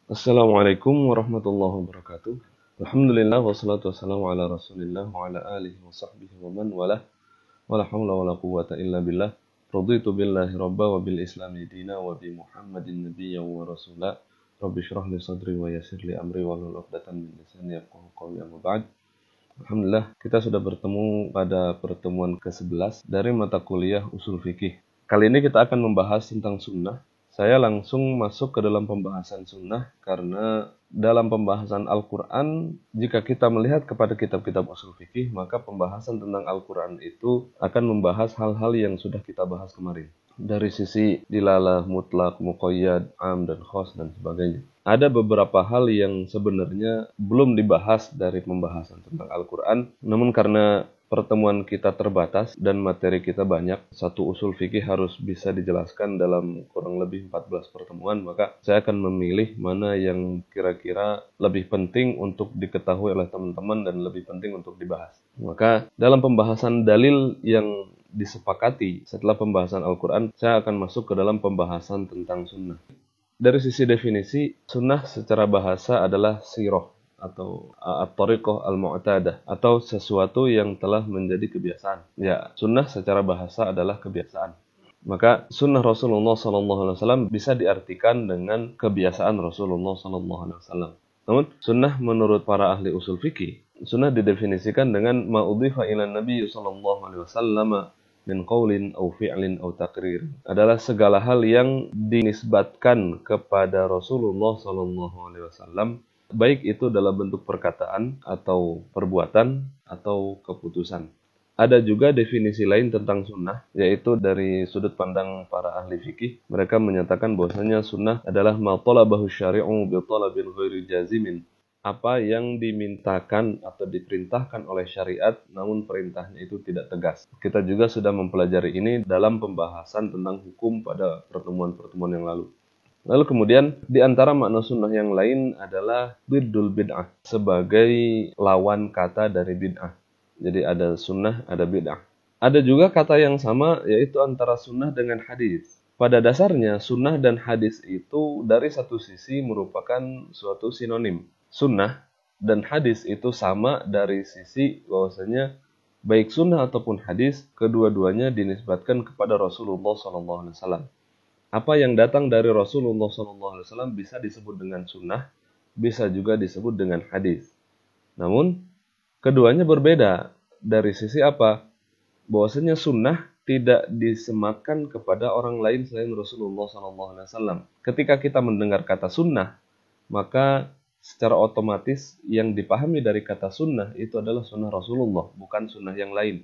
Assalamualaikum warahmatullahi wabarakatuh. Alhamdulillah wassalatu wassalamu ala Rasulillah wa ala alihi wa sahbihi wa man walah. Wala haula wala quwwata illa billah. Raditu billahi rabba wa bil islami dina wa bi Muhammadin nabiyya wa rasula. Rabbi shrah li sadri wa yassir li amri wahlul 'uqdatam min lisani yafqahu qawli amma ba'd. Alhamdulillah kita sudah bertemu pada pertemuan ke-11 dari mata kuliah Usul Fikih. Kali ini kita akan membahas tentang sunnah. Saya langsung masuk ke dalam pembahasan sunnah karena dalam pembahasan Al-Quran, jika kita melihat kepada kitab-kitab usul fikih, maka pembahasan tentang Al-Quran itu akan membahas hal-hal yang sudah kita bahas kemarin. Dari sisi dilalah, mutlak, muqayyad, am, dan khos, dan sebagainya. Ada beberapa hal yang sebenarnya belum dibahas dari pembahasan tentang Al-Quran, namun karena pertemuan kita terbatas dan materi kita banyak, satu usul fikih harus bisa dijelaskan dalam kurang lebih 14 pertemuan, maka saya akan memilih mana yang kira-kira lebih penting untuk diketahui oleh teman-teman dan lebih penting untuk dibahas. Maka dalam pembahasan dalil yang disepakati setelah pembahasan Al-Quran, saya akan masuk ke dalam pembahasan tentang sunnah. Dari sisi definisi, sunnah secara bahasa adalah sirah atau at-tariqah al-mu'tadah atau sesuatu yang telah menjadi kebiasaan. Ya, sunnah secara bahasa adalah kebiasaan. Maka sunnah Rasulullah SAW bisa diartikan dengan kebiasaan Rasulullah SAW. Namun sunnah menurut para ahli usul fikih, sunnah didefinisikan dengan ma'udhifa ila Nabi SAW min qaulin au fi'lin au taqrir, adalah segala hal yang dinisbatkan kepada Rasulullah SAW, baik itu dalam bentuk perkataan atau perbuatan atau keputusan. Ada juga definisi lain tentang sunnah, yaitu dari sudut pandang para ahli fikih. Mereka menyatakan bahwasanya sunnah adalah ma talabahu syari'u bi talabin ghairi jazimin. Apa yang dimintakan atau diperintahkan oleh syariat, namun perintahnya itu tidak tegas. Kita juga sudah mempelajari ini dalam pembahasan tentang hukum pada pertemuan-pertemuan yang lalu. Lalu kemudian di antara makna sunnah yang lain adalah biddul bid'ah, sebagai lawan kata dari bid'ah. Jadi ada sunnah, ada bid'ah. Ada juga kata yang sama, yaitu antara sunnah dengan hadis. Pada dasarnya sunnah dan hadis itu dari satu sisi merupakan suatu sinonim. Sunnah dan hadis itu sama dari sisi bahwasanya baik sunnah ataupun hadis, kedua-duanya dinisbatkan kepada Rasulullah SAW. Apa yang datang dari Rasulullah SAW bisa disebut dengan sunnah, bisa juga disebut dengan hadis. Namun, keduanya berbeda. Dari sisi apa? Bahwasanya sunnah tidak disematkan kepada orang lain selain Rasulullah SAW. Ketika kita mendengar kata sunnah, maka secara otomatis yang dipahami dari kata sunnah itu adalah sunnah Rasulullah, bukan sunnah yang lain.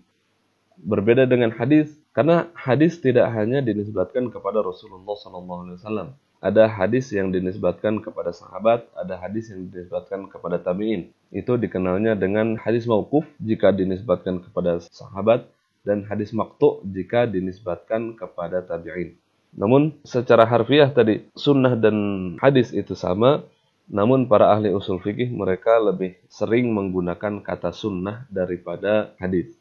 Berbeda dengan hadis, karena hadis tidak hanya dinisbatkan kepada Rasulullah SAW. Ada hadis yang dinisbatkan kepada sahabat, ada hadis yang dinisbatkan kepada tabi'in. Itu dikenalnya dengan hadis mauquf jika dinisbatkan kepada sahabat, dan hadis maqtu' jika dinisbatkan kepada tabi'in. Namun secara harfiah tadi, sunnah dan hadis itu sama, namun para ahli usul fikih mereka lebih sering menggunakan kata sunnah daripada hadis.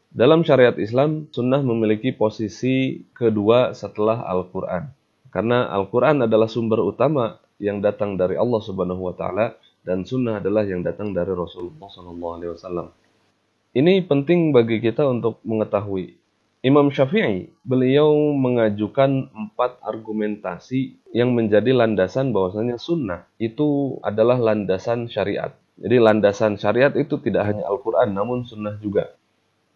Dalam syariat Islam, sunnah memiliki posisi kedua setelah Al-Quran. Karena Al-Quran adalah sumber utama yang datang dari Allah Subhanahu wa Ta'ala, dan sunnah adalah yang datang dari Rasulullah SAW. Ini penting bagi kita untuk mengetahui. Imam Syafi'i, beliau mengajukan 4 argumentasi yang menjadi landasan bahwasanya sunnah itu adalah landasan syariat. Jadi landasan syariat itu tidak hanya Al-Quran, namun sunnah juga.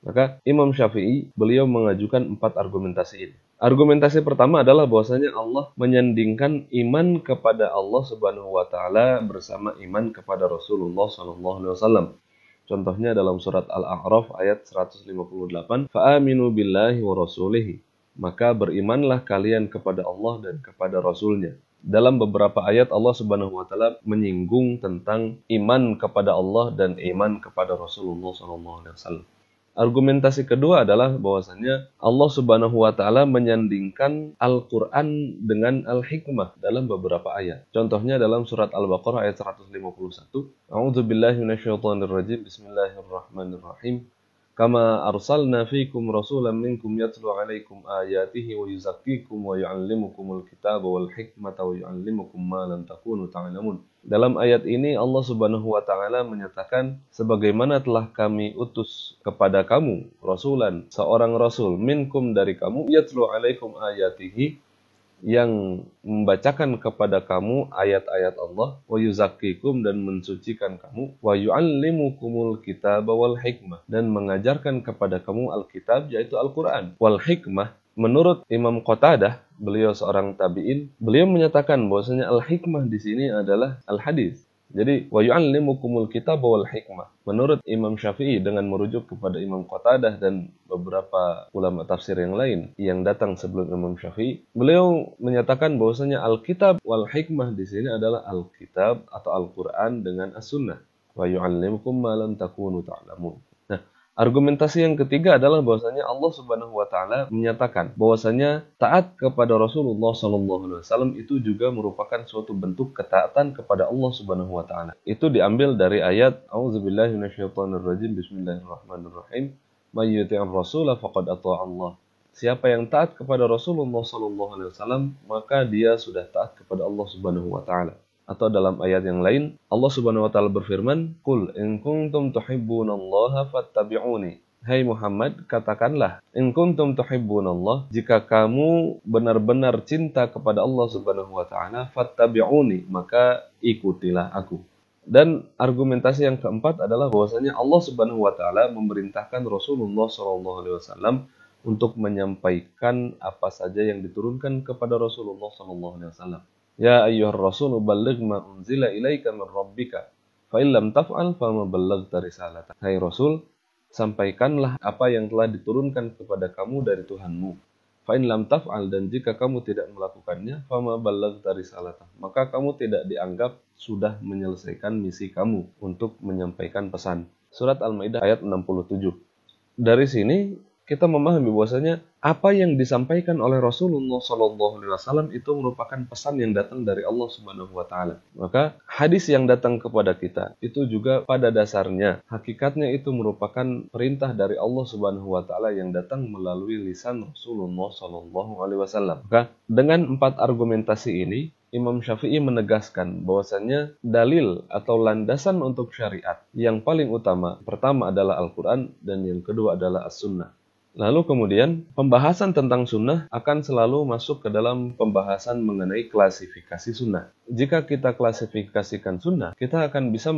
Maka Imam Syafi'i, beliau mengajukan 4 argumentasi ini. Argumentasi pertama adalah bahwasanya Allah menyandingkan iman kepada Allah Subhanahu wa Ta'ala bersama iman kepada Rasulullah SAW. Contohnya dalam surat Al-A'raf ayat 158, "Fa'aminu billahi wa rasulihi." Maka berimanlah kalian kepada Allah dan kepada Rasulnya. Dalam beberapa ayat Allah Subhanahu wa Ta'ala menyinggung tentang iman kepada Allah dan iman kepada Rasulullah SAW. Argumentasi kedua adalah bahwasannya Allah Subhanahu wa Ta'ala menyandingkan Al-Quran dengan Al-Hikmah dalam beberapa ayat. Contohnya dalam surat Al-Baqarah ayat 151. A'udzubillahi minasyaitonirrajim. Bismillahirrahmanirrahim. Kama arsalna fiikum rasulan minkum yatlu 'alaikum ayatihi wa yuzakkikum wa yu'allimukumul kitaba wal hikmata wa yu'allimukum ma lam takunu ta'lamun. Dalam ayat ini Allah Subhanahu wa taala menyatakan sebagaimana telah kami utus kepada kamu rasulan, seorang rasul minkum dari kamu, yatlu 'alaikum ayatihi, yang membacakan kepada kamu ayat-ayat Allah, wa yuzakkikum, dan mensucikan kamu, wa yu'allimukumul kitaba wal hikmah, dan mengajarkan kepada kamu Alkitab yaitu Al-Quran, wal hikmah. Menurut Imam Qatadah, beliau seorang tabi'in, beliau menyatakan bahwasanya al-hikmah di sini adalah al-hadis. Jadi wa yu'allimukumul kitaba wal hikmah. Menurut Imam Syafi'i dengan merujuk kepada Imam Qatadah dan beberapa ulama tafsir yang lain yang datang sebelum Imam Syafi'i, beliau menyatakan bahwasanya Alkitab wal hikmah di sini adalah Alkitab atau Al-Qur'an dengan As-Sunnah. Wa yu'allimukum ma lam takunu ta'lamun. Nah, argumentasi yang ketiga adalah bahwasanya Allah Subhanahu wa taala menyatakan bahwasanya taat kepada Rasulullah SAW itu juga merupakan suatu bentuk ketaatan kepada Allah Subhanahu wa taala. Itu diambil dari ayat A'udzubillahi minasyaitonirrajim, Bismillahirrahmanirrahim. May yuti'ir rasula faqad ata'a Allah. Siapa yang taat kepada Rasulullah SAW, maka dia sudah taat kepada Allah Subhanahu wa taala. Atau dalam ayat yang lain, Allah Subhanahu wa taala berfirman, "Qul in kuntum tuhibbunallaha fattabi'uni." Hai Muhammad, katakanlah, in kuntum tuhibbunallah, jika kamu benar-benar cinta kepada Allah Subhanahu wa taala, fattabi'uni, maka ikutilah aku. Dan argumentasi yang keempat adalah bahwasanya Allah Subhanahu wa taala memerintahkan Rasulullah SAW untuk menyampaikan apa saja yang diturunkan kepada Rasulullah SAW. Ya ayyuhar rasul balligh ma unzila ilaika min rabbika fa in lam taf'al fama ballaghta risalata. Hai Rasul, sampaikanlah apa yang telah diturunkan kepada kamu dari Tuhanmu. Fa in lam taf'al, dan jika kamu tidak melakukannya, fama ballaghta risalata, maka kamu tidak dianggap sudah menyelesaikan misi kamu untuk menyampaikan pesan. Surat Al-Maidah ayat 67. Dari sini kita memahami bahwasanya apa yang disampaikan oleh Rasulullah SAW itu merupakan pesan yang datang dari Allah Subhanahu wa taala. Maka hadis yang datang kepada kita itu juga pada dasarnya hakikatnya itu merupakan perintah dari Allah Subhanahu wa taala yang datang melalui lisan Rasulullah SAW. Maka dengan 4 argumentasi ini, Imam Syafi'i menegaskan bahwasanya dalil atau landasan untuk syariat yang paling utama pertama adalah Al-Quran dan yang kedua adalah As-Sunnah. Lalu kemudian pembahasan tentang sunnah akan selalu masuk ke dalam pembahasan mengenai klasifikasi sunnah. Jika kita klasifikasikan sunnah, kita akan bisa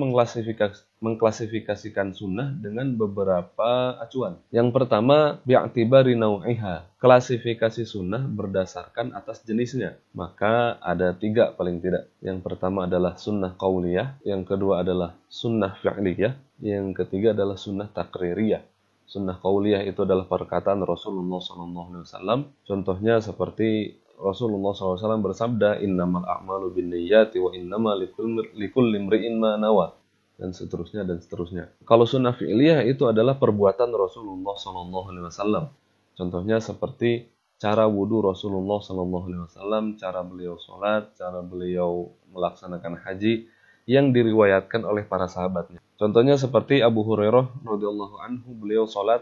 mengklasifikasikan sunnah dengan beberapa acuan. Yang pertama, bi'atibari nau'iha. Klasifikasi sunnah berdasarkan atas jenisnya. Maka ada 3 paling tidak. Yang pertama adalah sunnah qauliyah, yang kedua adalah sunnah fi'liyah, yang ketiga adalah sunnah taqririyah. Sunnah qauliyah itu adalah perkataan Rasulullah SAW. Contohnya seperti Rasulullah SAW bersabda, innamal a'malu binniyati wa innama likulli imri'in ma nawa, dan seterusnya dan seterusnya. Kalau sunnah fi'liyah itu adalah perbuatan Rasulullah SAW. Contohnya seperti cara wudhu Rasulullah SAW, cara beliau sholat, cara beliau melaksanakan haji yang diriwayatkan oleh para sahabatnya. Contohnya seperti Abu Hurairah radhiyallahu anhu, beliau sholat,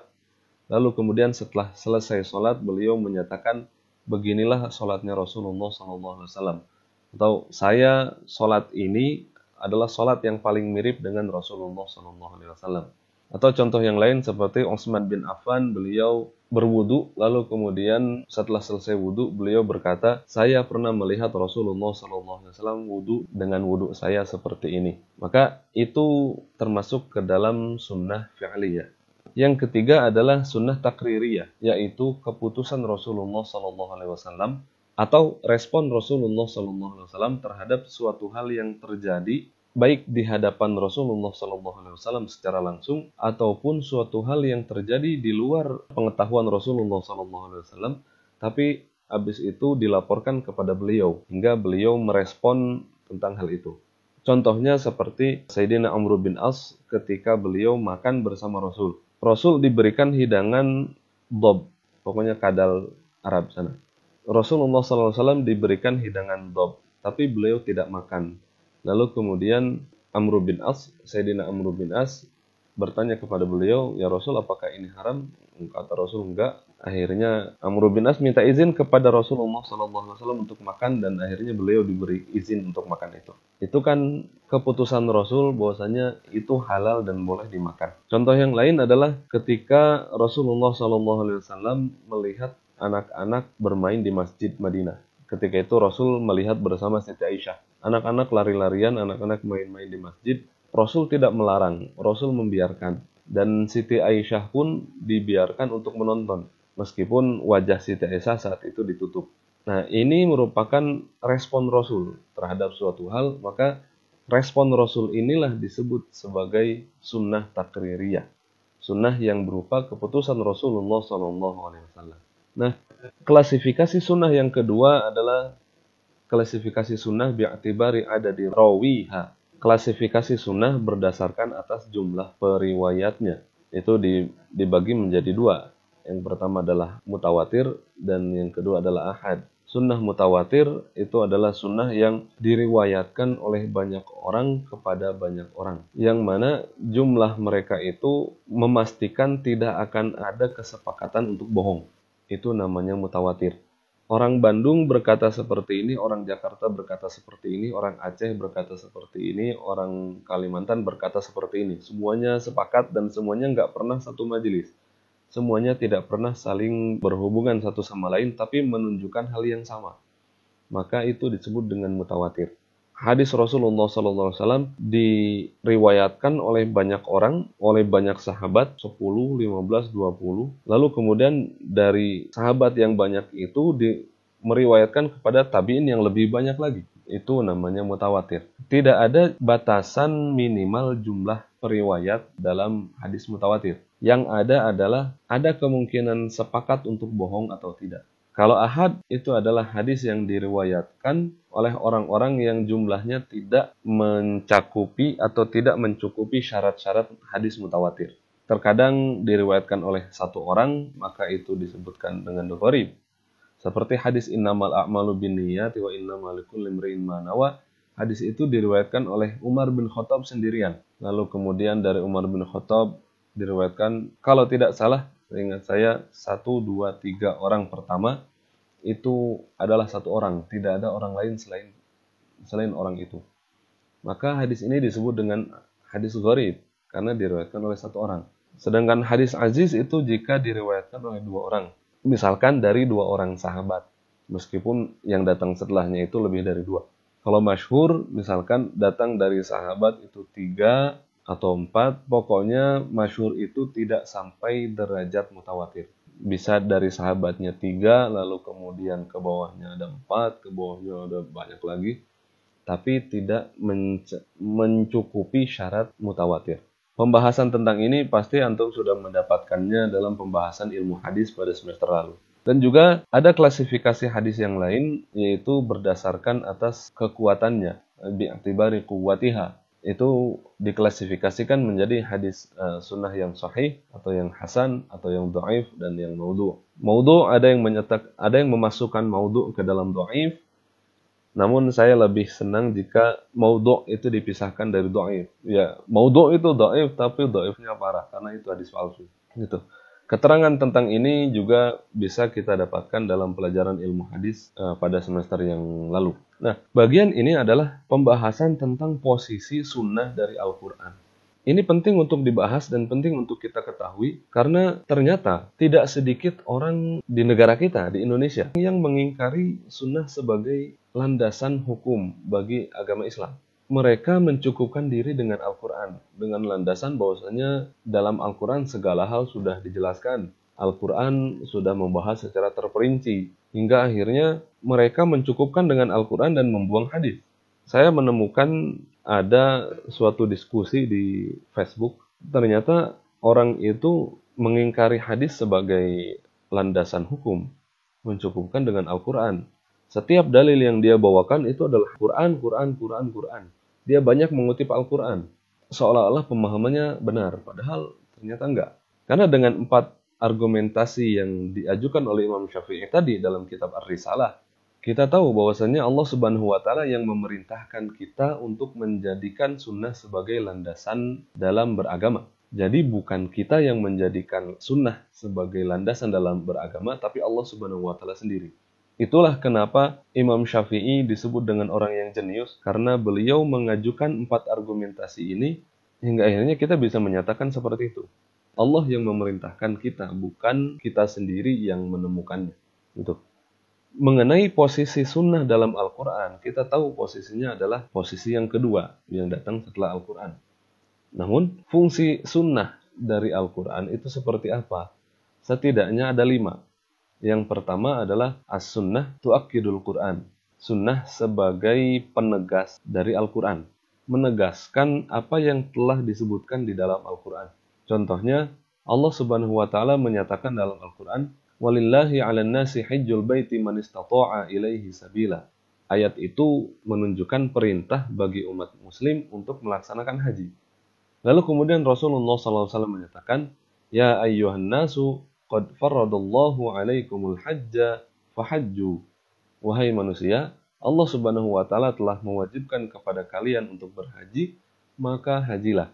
lalu kemudian setelah selesai sholat beliau menyatakan, beginilah sholatnya Rasulullah SAW. Atau saya sholat ini adalah sholat yang paling mirip dengan Rasulullah SAW. Atau contoh yang lain seperti Utsman bin Affan, beliau berwudu, lalu kemudian setelah selesai wudu beliau berkata, saya pernah melihat Rasulullah SAW wudu dengan wudu saya seperti ini. Maka itu termasuk ke dalam sunnah fi'liyah. Yang ketiga adalah sunnah takririyah, yaitu keputusan Rasulullah SAW atau respon Rasulullah SAW terhadap suatu hal yang terjadi baik di hadapan Rasulullah SAW secara langsung ataupun suatu hal yang terjadi di luar pengetahuan Rasulullah SAW, tapi habis itu dilaporkan kepada beliau hingga beliau merespon tentang hal itu. Contohnya seperti Sayyidina Amr bin As ketika beliau makan bersama Rasul. Rasul diberikan hidangan dob, pokoknya kadal Arab sana. Rasulullah SAW diberikan hidangan dob, tapi beliau tidak makan. Lalu kemudian Sayyidina Amr bin As bertanya kepada beliau, "Ya Rasul, apakah ini haram?" Kata Rasul, "Enggak." Akhirnya Amr bin As minta izin kepada Rasulullah SAW untuk makan, dan akhirnya beliau diberi izin untuk makan itu. Itu kan keputusan Rasul bahwasanya itu halal dan boleh dimakan. Contoh yang lain adalah ketika Rasulullah SAW melihat anak-anak bermain di Masjid Madinah. Ketika itu Rasul melihat bersama Siti Aisyah. Anak-anak lari-larian, anak-anak main-main di masjid. Rasul tidak melarang, Rasul membiarkan. Dan Siti Aisyah pun dibiarkan untuk menonton, meskipun wajah Siti Aisyah saat itu ditutup. Nah, ini merupakan respon Rasul terhadap suatu hal, maka respon Rasul inilah disebut sebagai sunnah takririyah. Sunnah yang berupa keputusan Rasulullah SAW. Nah, klasifikasi sunnah yang kedua adalah klasifikasi sunnah bi'atibari adadi rawiha. Klasifikasi sunnah berdasarkan atas jumlah periwayatnya. Itu dibagi menjadi dua. Yang pertama adalah mutawatir dan yang kedua adalah ahad. Sunnah mutawatir itu adalah sunnah yang diriwayatkan oleh banyak orang kepada banyak orang. Yang mana jumlah mereka itu memastikan tidak akan ada kesepakatan untuk bohong. Itu namanya mutawatir. Orang Bandung berkata seperti ini, orang Jakarta berkata seperti ini, orang Aceh berkata seperti ini, orang Kalimantan berkata seperti ini. Semuanya sepakat dan semuanya nggak pernah satu majelis. Semuanya tidak pernah saling berhubungan satu sama lain, tapi menunjukkan hal yang sama. Maka itu disebut dengan mutawatir. Hadis Rasulullah SAW diriwayatkan oleh banyak orang, oleh banyak sahabat, 10, 15, 20. Lalu kemudian dari sahabat yang banyak itu meriwayatkan kepada tabi'in yang lebih banyak lagi. Itu namanya mutawatir. Tidak ada batasan minimal jumlah periwayat dalam hadis mutawatir. Yang ada adalah ada kemungkinan sepakat untuk bohong atau tidak. Kalau ahad itu adalah hadis yang diriwayatkan oleh orang-orang yang jumlahnya tidak mencakupi atau tidak mencukupi syarat-syarat hadis mutawatir. Terkadang diriwayatkan oleh satu orang, maka itu disebutkan dengan gharib. Seperti hadis innamal a'malu binniyati wa innamal likulli imri'in ma nawa. Hadis itu diriwayatkan oleh Umar bin Khattab sendirian. Lalu kemudian dari Umar bin Khattab diriwayatkan, kalau tidak salah, seingat saya 1, 2, 3 orang pertama itu adalah satu orang, tidak ada orang lain selain orang itu. Maka hadis ini disebut dengan hadis gharib karena diriwayatkan oleh satu orang. Sedangkan hadis aziz itu jika diriwayatkan oleh dua orang, misalkan dari dua orang sahabat, meskipun yang datang setelahnya itu lebih dari dua. Kalau masyhur, misalkan datang dari sahabat itu 3 atau 4, pokoknya masyhur itu tidak sampai derajat mutawatir. Bisa dari sahabatnya 3, lalu kemudian ke bawahnya ada 4, ke bawahnya ada banyak lagi, tapi tidak mencukupi syarat mutawatir. Pembahasan tentang ini pasti antum sudah mendapatkannya dalam pembahasan ilmu hadis pada semester lalu. Dan juga ada klasifikasi hadis yang lain, yaitu berdasarkan atas kekuatannya, bi'atibari quwwatiha. Itu diklasifikasikan menjadi hadis sunnah yang sahih, atau yang hasan, atau yang dhaif, dan yang maudhu'. Maudhu' ada yang memasukkan maudhu' ke dalam dhaif. Namun saya lebih senang jika maudhu' itu dipisahkan dari dhaif. Ya, maudhu' itu dhaif, tapi dhaifnya parah karena itu hadis palsu. Gitu. Keterangan tentang ini juga bisa kita dapatkan dalam pelajaran ilmu hadis pada semester yang lalu. Nah, bagian ini adalah pembahasan tentang posisi sunnah dari Al-Quran. Ini penting untuk dibahas dan penting untuk kita ketahui karena ternyata tidak sedikit orang di negara kita, di Indonesia, yang mengingkari sunnah sebagai landasan hukum bagi agama Islam. Mereka mencukupkan diri dengan Al-Quran, dengan landasan bahwasanya dalam Al-Quran segala hal sudah dijelaskan. Al-Quran sudah membahas secara terperinci, hingga akhirnya mereka mencukupkan dengan Al-Quran dan membuang hadis. Saya menemukan ada suatu diskusi di Facebook, ternyata orang itu mengingkari hadis sebagai landasan hukum, mencukupkan dengan Al-Quran. Setiap dalil yang dia bawakan itu adalah Quran, Quran, Quran, Quran. Dia banyak mengutip Al-Quran. Seolah-olah pemahamannya benar, padahal ternyata enggak. Karena dengan 4 argumentasi yang diajukan oleh Imam Syafi'i tadi dalam kitab Ar-Risalah, kita tahu bahwasannya Allah Subhanahu wa Ta'ala yang memerintahkan kita untuk menjadikan sunnah sebagai landasan dalam beragama. Jadi bukan kita yang menjadikan sunnah sebagai landasan dalam beragama, tapi Allah Subhanahu wa Ta'ala sendiri. Itulah kenapa Imam Syafi'i disebut dengan orang yang jenius, karena beliau mengajukan 4 argumentasi ini hingga akhirnya kita bisa menyatakan seperti itu. Allah yang memerintahkan kita, bukan kita sendiri yang menemukannya. Gitu. Mengenai posisi sunnah dalam Al-Quran, kita tahu posisinya adalah posisi yang kedua yang datang setelah Al-Quran. Namun, fungsi sunnah dari Al-Quran itu seperti apa? Setidaknya ada 5. Yang pertama adalah as-sunnah tu'akkidul Quran. Sunnah sebagai penegas dari Al-Quran. Menegaskan apa yang telah disebutkan di dalam Al-Quran. Contohnya, Allah Subhanahu wa Ta'ala menyatakan dalam Al-Quran, "Walillahi 'alan nasi hajjul baiti man istata'a ilaihi sabila." Ayat itu menunjukkan perintah bagi umat muslim untuk melaksanakan haji. Lalu kemudian Rasulullah SAW menyatakan, "Ya ayyuhan nasu, qad faradallahu 'alaikumul hajja fahajju." Wahai manusia, Allah Subhanahu wa Ta'ala telah mewajibkan kepada kalian untuk berhaji, maka hajilah.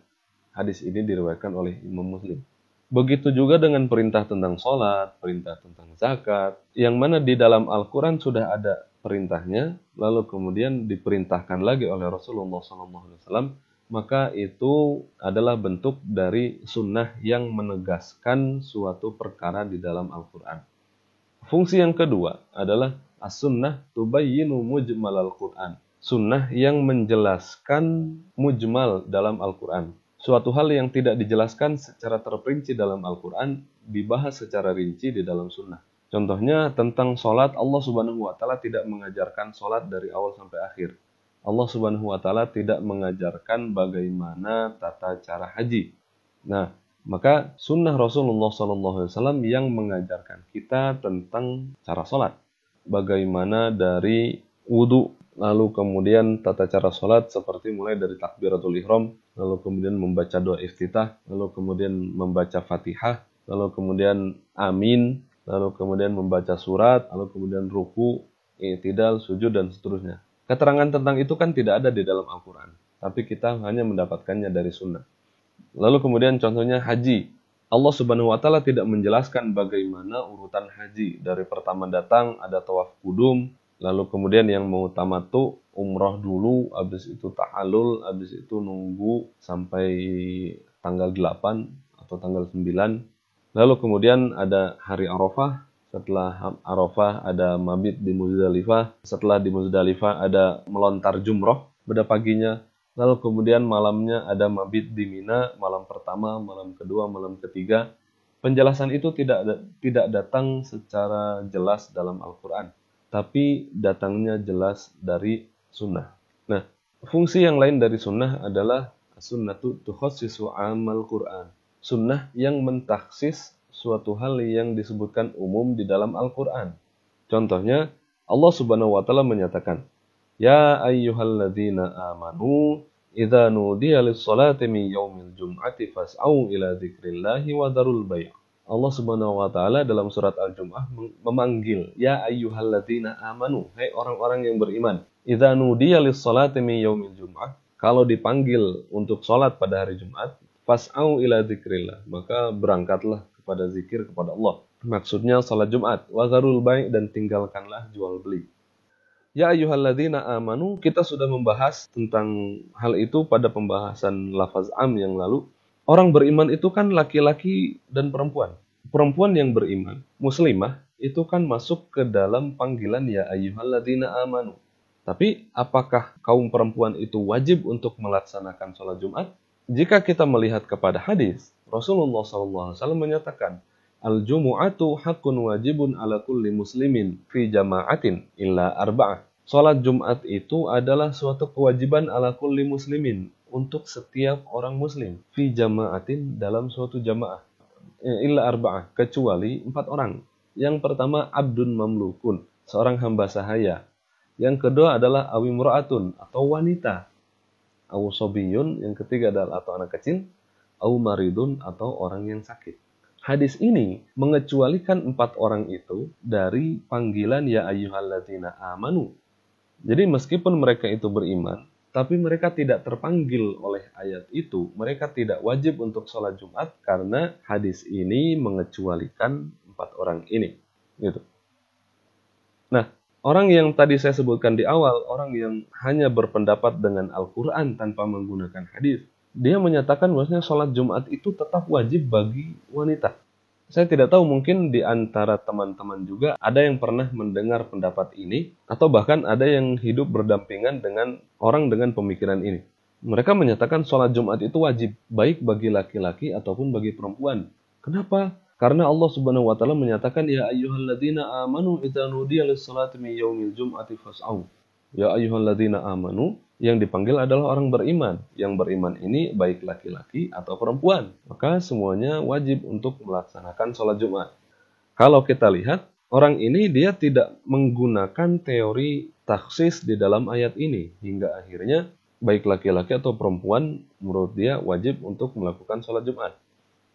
Hadis ini diriwayatkan oleh Imam Muslim. Begitu juga dengan perintah tentang sholat, perintah tentang zakat, yang mana di dalam Al-Quran sudah ada perintahnya, lalu kemudian diperintahkan lagi oleh Rasulullah SAW, maka itu adalah bentuk dari sunnah yang menegaskan suatu perkara di dalam Al-Quran. Fungsi yang kedua adalah as-sunnah tubayyinu mujmal Al-Quran. Sunnah yang menjelaskan mujmal dalam Al-Quran. Suatu hal yang tidak dijelaskan secara terperinci dalam Al-Quran, dibahas secara rinci di dalam sunnah. Contohnya tentang sholat, Allah Subhanahu wa Ta'ala tidak mengajarkan sholat dari awal sampai akhir. Allah Subhanahu wa Ta'ala tidak mengajarkan bagaimana tata cara haji. Nah, maka sunnah Rasulullah SAW yang mengajarkan kita tentang cara sholat. Bagaimana dari wudu, lalu kemudian tata cara sholat seperti mulai dari takbiratul ihram, lalu kemudian membaca doa iftitah, lalu kemudian membaca fatihah, lalu kemudian amin, lalu kemudian membaca surat, lalu kemudian ruku, i'tidal, sujud, dan seterusnya. Keterangan tentang itu kan tidak ada di dalam Al-Quran, tapi kita hanya mendapatkannya dari sunnah. Lalu kemudian contohnya haji. Allah Subhanahu wa Ta'ala tidak menjelaskan bagaimana urutan haji. Dari pertama datang ada tawaf kudum, lalu kemudian yang mau tamattu umroh dulu, habis itu tahallul, habis itu nunggu sampai tanggal 8 atau tanggal 9. Lalu kemudian ada hari Arafah. Setelah Arafah ada mabit di Muzdalifah. Setelah di Muzdalifah ada melontar jumroh pada paginya. Lalu kemudian malamnya ada mabit di Mina, malam pertama, malam kedua, malam ketiga. Penjelasan itu tidak datang secara jelas dalam Al-Quran, tapi datangnya jelas dari sunnah. Nah, fungsi yang lain dari sunnah adalah sunnatu tukhassisu amal Quran. Sunnah yang mentaksis suatu hal yang disebutkan umum di dalam Al-Quran. Contohnya, Allah Subhanahu wa Ta'ala menyatakan, "Ya ayyuhalladzina amanu, idza nudiya lis-salati min yaumil jum'ati fas'au ila dzikrillahi wa dzarul bai'." Allah Subhanahu wa Ta'ala dalam surat Al-Jum'ah memanggil, "Ya ayyuhalladzina amanu," hai orang-orang yang beriman. "Idza nudiya lis-salati min yaumil jum'ah," kalau dipanggil untuk salat pada hari Jumat, fas'au ila dzikrillah, maka berangkatlah pada zikir kepada Allah. Maksudnya salat Jumat, wazarul bai', dan tinggalkanlah jual beli. Ya ayyuhalladzina amanu, kita sudah membahas tentang hal itu pada pembahasan lafaz am yang lalu. Orang beriman itu kan laki-laki dan perempuan. Perempuan yang beriman, muslimah, itu kan masuk ke dalam panggilan ya ayyuhalladzina amanu. Tapi apakah kaum perempuan itu wajib untuk melaksanakan sholat Jumat? Jika kita melihat kepada hadis, Rasulullah SAW menyatakan, "Al-jumu'atu haqqun wajibun ala kulli muslimin fi jama'atin illa arba'ah." Salat Jumat itu adalah suatu kewajiban ala kulli muslimin untuk setiap orang muslim fi jama'atin, dalam suatu jamaah, illa arba'ah, kecuali 4 orang. Yang pertama abdun mamlukun, seorang hamba sahaya. Yang kedua adalah awimra'atun, atau wanita. Aw sobiyun, yang ketiga adalah atau anak kecil, aw maridun, atau orang yang sakit. Hadis ini mengecualikan 4 orang itu dari panggilan ya ayyuhalladzina amanu. Jadi meskipun mereka itu beriman, tapi mereka tidak terpanggil oleh ayat itu, mereka tidak wajib untuk sholat Jumat karena hadis ini mengecualikan 4 orang ini. Gitu. Nah, orang yang tadi saya sebutkan di awal, orang yang hanya berpendapat dengan Al-Quran tanpa menggunakan hadis, dia menyatakan bahwasanya sholat Jumat itu tetap wajib bagi wanita. Saya tidak tahu, mungkin di antara teman-teman juga ada yang pernah mendengar pendapat ini, atau bahkan ada yang hidup berdampingan dengan orang dengan pemikiran ini. Mereka menyatakan sholat Jumat itu wajib, baik bagi laki-laki ataupun bagi perempuan. Kenapa? Karena Allah Subhanahu wa taala menyatakan, ya ayyuhalladzina amanu idza nudiya lis-salati min yaumil jum'ati fas'au. Ya ayyuhalladzina amanu, yang dipanggil adalah orang beriman. Yang beriman ini baik laki-laki atau perempuan. Maka semuanya wajib untuk melaksanakan sholat Jumat. Kalau kita lihat, orang ini dia tidak menggunakan teori taksis di dalam ayat ini. Hingga akhirnya baik laki-laki atau perempuan menurut dia wajib untuk melakukan sholat Jumat.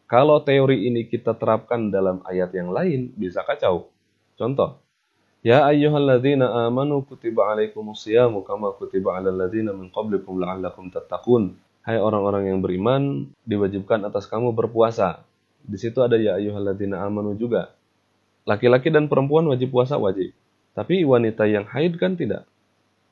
Kalau teori ini kita terapkan dalam ayat yang lain, bisa kacau. Contoh, ya ayyuhalladzina amanu kutiba alaikumusyamu kama kutiba alal ladzina min qablikum la'allakum tattaqun. Hai orang-orang yang beriman, diwajibkan atas kamu berpuasa. Di situ ada ya ayyuhalladzina amanu juga. Laki-laki dan perempuan wajib puasa, wajib. Tapi wanita yang haid kan tidak.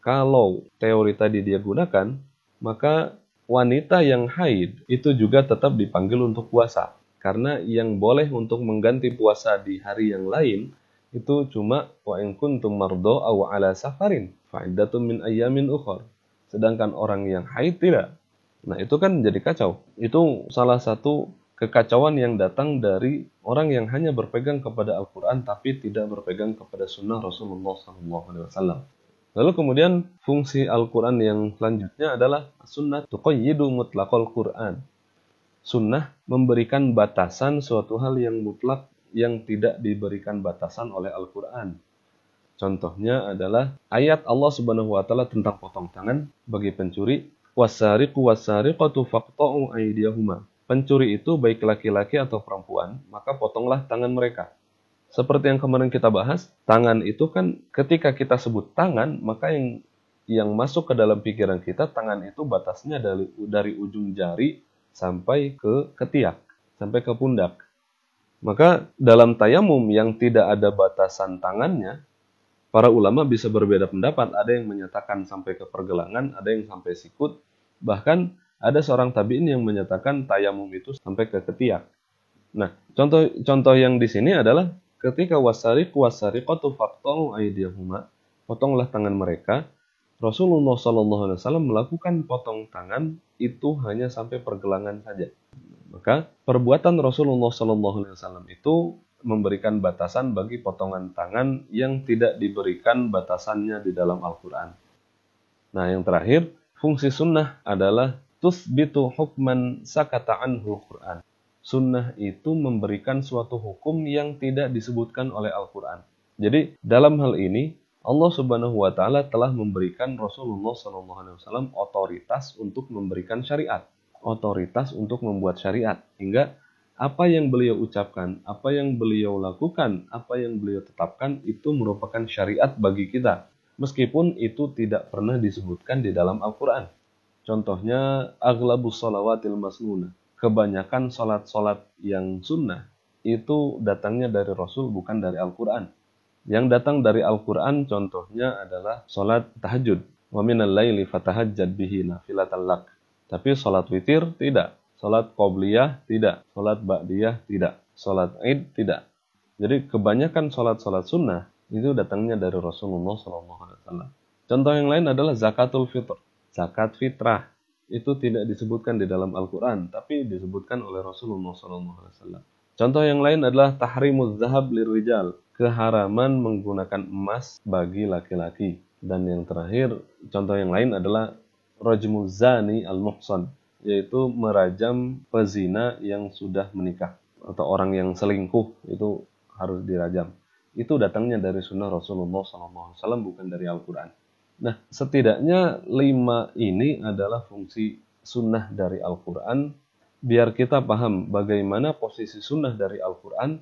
Kalau teori tadi dia gunakan, maka wanita yang haid itu juga tetap dipanggil untuk puasa. Karena yang boleh untuk mengganti puasa di hari yang lain itu cuma wa in kuntum mardo aw ala safarin fa'iddatun min ayyamin ukhra. Sedangkan orang yang haid tidak. Nah, itu kan jadi kacau. Itu salah satu kekacauan yang datang dari orang yang hanya berpegang kepada Al-Qur'an tapi tidak berpegang kepada sunnah Rasulullah SAW. Lalu kemudian fungsi Al-Qur'an yang selanjutnya adalah sunnah tuqayyidu mutlaqal Qur'an. Sunnah memberikan batasan suatu hal yang mutlak yang tidak diberikan batasan oleh Al-Quran. Contohnya adalah ayat Allah Subhanahu wa taala tentang potong tangan bagi pencuri, wasariqu wasariqatu faqta'u aydiyahuma. Pencuri itu baik laki-laki atau perempuan, maka potonglah tangan mereka. Seperti yang kemarin kita bahas, tangan itu kan ketika kita sebut tangan, maka yang masuk ke dalam pikiran kita, tangan itu batasnya dari ujung jari sampai ke ketiak, sampai ke pundak. Maka dalam tayamum yang tidak ada batasan tangannya, para ulama bisa berbeda pendapat. Ada yang menyatakan sampai ke pergelangan, ada yang sampai sikut. Bahkan ada seorang tabi'in yang menyatakan tayamum itu sampai ke ketiak. Nah, contoh yang di sini adalah ketika wasariqatu faqta'u aydiyahuma, potonglah tangan mereka. Rasulullah SAW melakukan potong tangan itu hanya sampai pergelangan saja. Maka perbuatan Rasulullah SAW itu memberikan batasan bagi potongan tangan yang tidak diberikan batasannya di dalam Al-Quran. Nah, yang terakhir, fungsi sunnah adalah tusbitu hukman sakata anhu Quran. Sunnah itu memberikan suatu hukum yang tidak disebutkan oleh Al-Quran. Jadi dalam hal ini Allah Subhanahu wa taala telah memberikan Rasulullah SAW otoritas untuk memberikan syariat. Otoritas untuk membuat syariat, hingga apa yang beliau ucapkan, apa yang beliau lakukan, apa yang beliau tetapkan itu merupakan syariat bagi kita, meskipun itu tidak pernah disebutkan di dalam Al-Quran. Contohnya aghlabus shalawatil masnunah, kebanyakan salat-salat yang sunnah itu datangnya dari Rasul, bukan dari Al-Quran. Yang datang dari Al-Quran contohnya adalah salat tahajud, wa minal laili fatahajjad bihi nafilatan lak. Tapi sholat witir tidak, sholat qobliyah tidak, sholat ba'diyah tidak, sholat id tidak. Jadi kebanyakan sholat-sholat sunnah itu datangnya dari Rasulullah SAW. Contoh yang lain adalah zakatul fitr. Zakat fitrah itu tidak disebutkan di dalam Al-Quran, tapi disebutkan oleh Rasulullah SAW. Contoh yang lain adalah tahrimuz zahab lirrijal, keharaman menggunakan emas bagi laki-laki. Dan yang terakhir, contoh yang lain adalah rajmuz zani al-muhsan, yaitu merajam pezina yang sudah menikah atau orang yang selingkuh itu harus dirajam. Itu datangnya dari sunnah Rasulullah SAW, bukan dari Al-Quran. Nah, setidaknya 5 ini adalah fungsi sunnah dari Al-Quran. Biar kita paham bagaimana posisi sunnah dari Al-Quran,